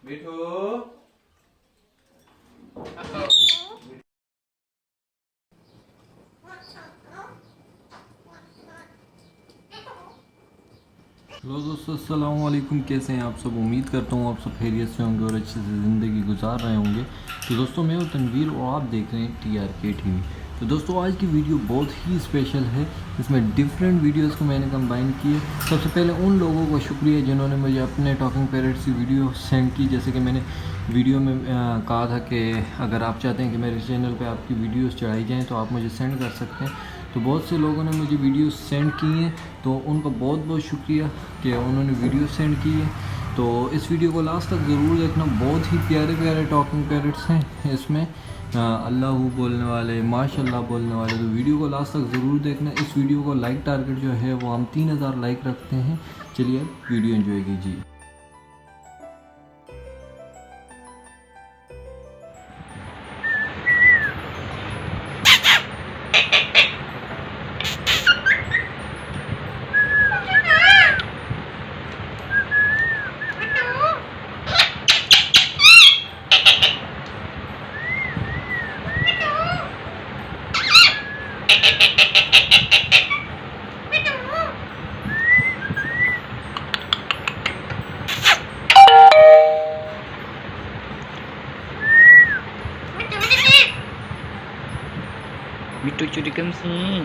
मिठू hello दोस्तों, अस्सलाम वालेकुम। कैसे हैं आप सब? उम्मीद करता हूँ आप सब खैरियत से होंगे और अच्छे से ज़िंदगी गुजार रहे होंगे। तो दोस्तों, मैं हूँ तनवीर और आप देख रहे हैं TRK TV। तो दोस्तों, आज की वीडियो बहुत ही स्पेशल है। इसमें डिफरेंट वीडियोस को मैंने कंबाइन किए। सबसे पहले उन लोगों को शुक्रिया जिन्होंने मुझे अपने टॉकिंग पैरट्स की वीडियो सेंड की। जैसे कि मैंने वीडियो में कहा था कि अगर आप चाहते हैं कि मेरे चैनल पर आपकी वीडियोज़ चढ़ाई जाएँ तो आप मुझे सेंड कर सकते हैं। तो बहुत से लोगों ने मुझे वीडियो सेंड की हैं, तो उनका बहुत बहुत शुक्रिया कि उन्होंने वीडियो सेंड की है। तो इस वीडियो को लास्ट तक ज़रूर देखना। बहुत ही प्यारे प्यारे टॉकिंग पैरट्स हैं इसमें, अल्लाह बोलने वाले, माशाल्लाह बोलने वाले। तो वीडियो को लास्ट तक ज़रूर देखना। इस वीडियो को लाइक टारगेट जो है वो हम 3000 लाइक रखते हैं। चलिए अब वीडियो एंजॉय कीजिए। Mito curi sih.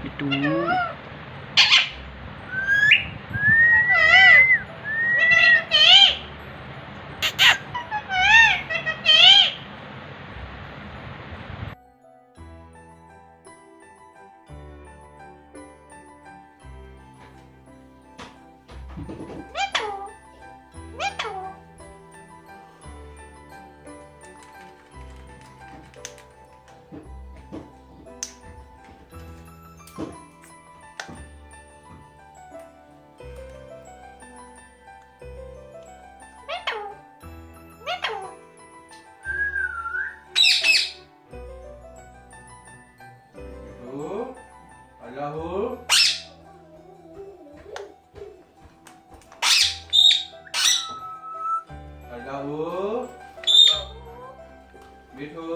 Itu मिठू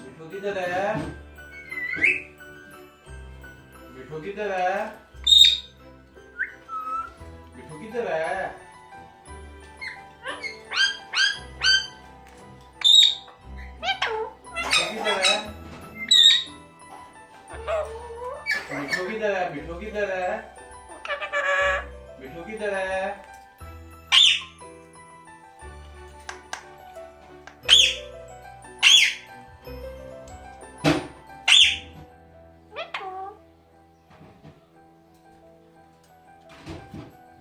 मिठू किधर है? मिठू किधर है? मिठू किधर है? मिठू किधर है? मिठू किधर है? मिठू किधर है?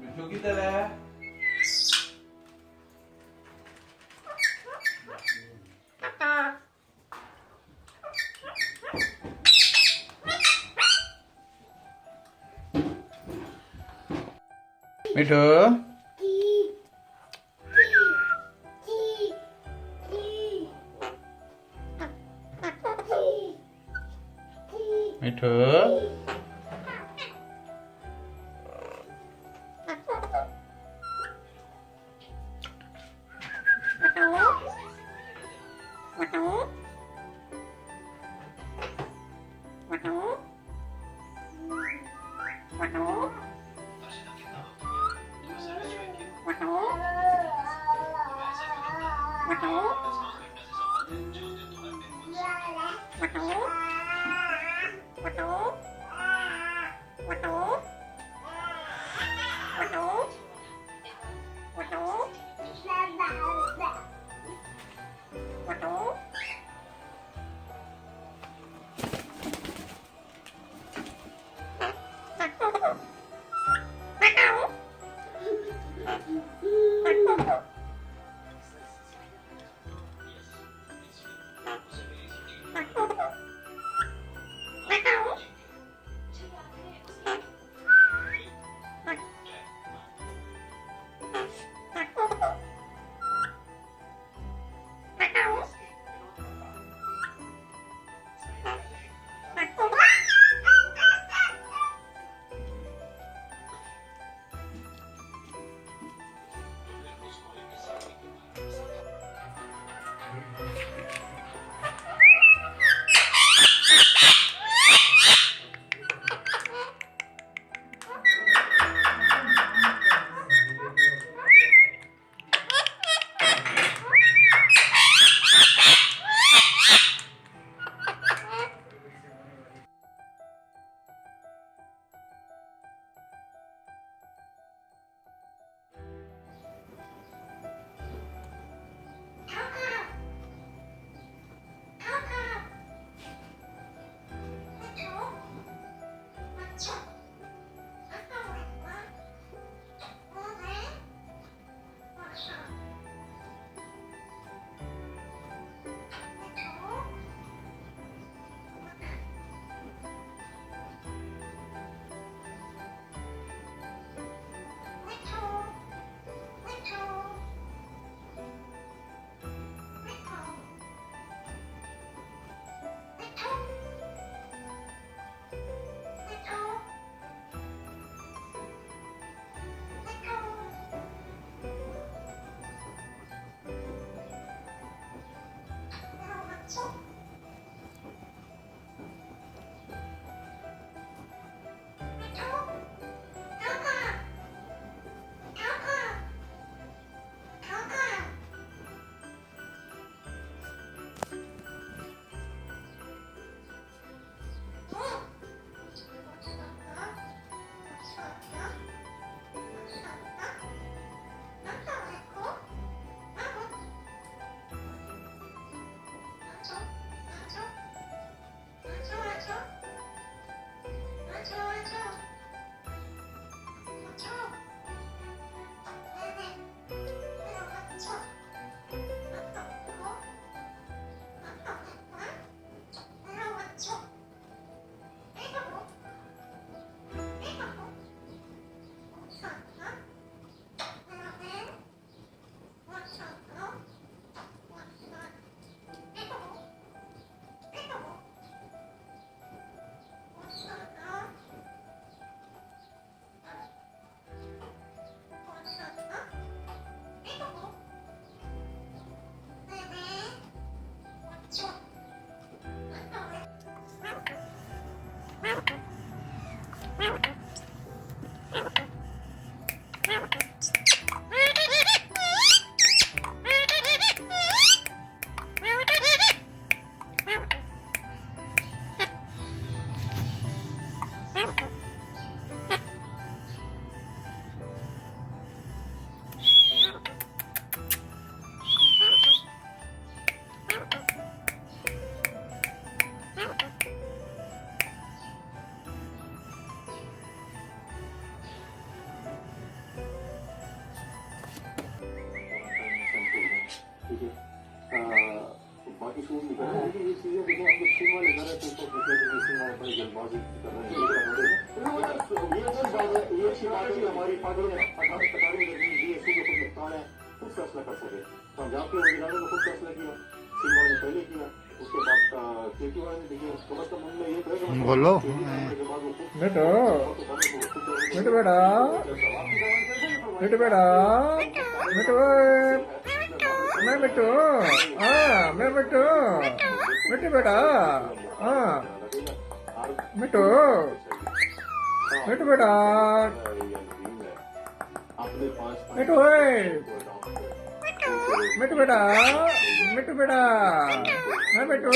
मिठू किधर है? मिठू मिठू बाकी शूज निकल रहे हैं लेकिन ये चीजें देखें हम जब सिम वाले घर है तो उसको सिम वाले पर जल्दबाजी कर रहे हैं ये अच्छी बात है कि हमारी फादर ने 18 में दी इसको जो खुद नुकसान है खुद फैसला कर सके पंजाब के वजीरानों ने खुद फैसला किया सिम वाले ने पहले किया उसके बाद केपी वाले ने देखिए कम से कम उनने ये कहा कि बोलो बेटा बेटा बेटा बेटा बेटा बेटा मैं बेटो मैं बेटो बेटे बेटा बेटो बेटो बेटा बेटो बेटो बेटा बेटो बेटा मैं बेटो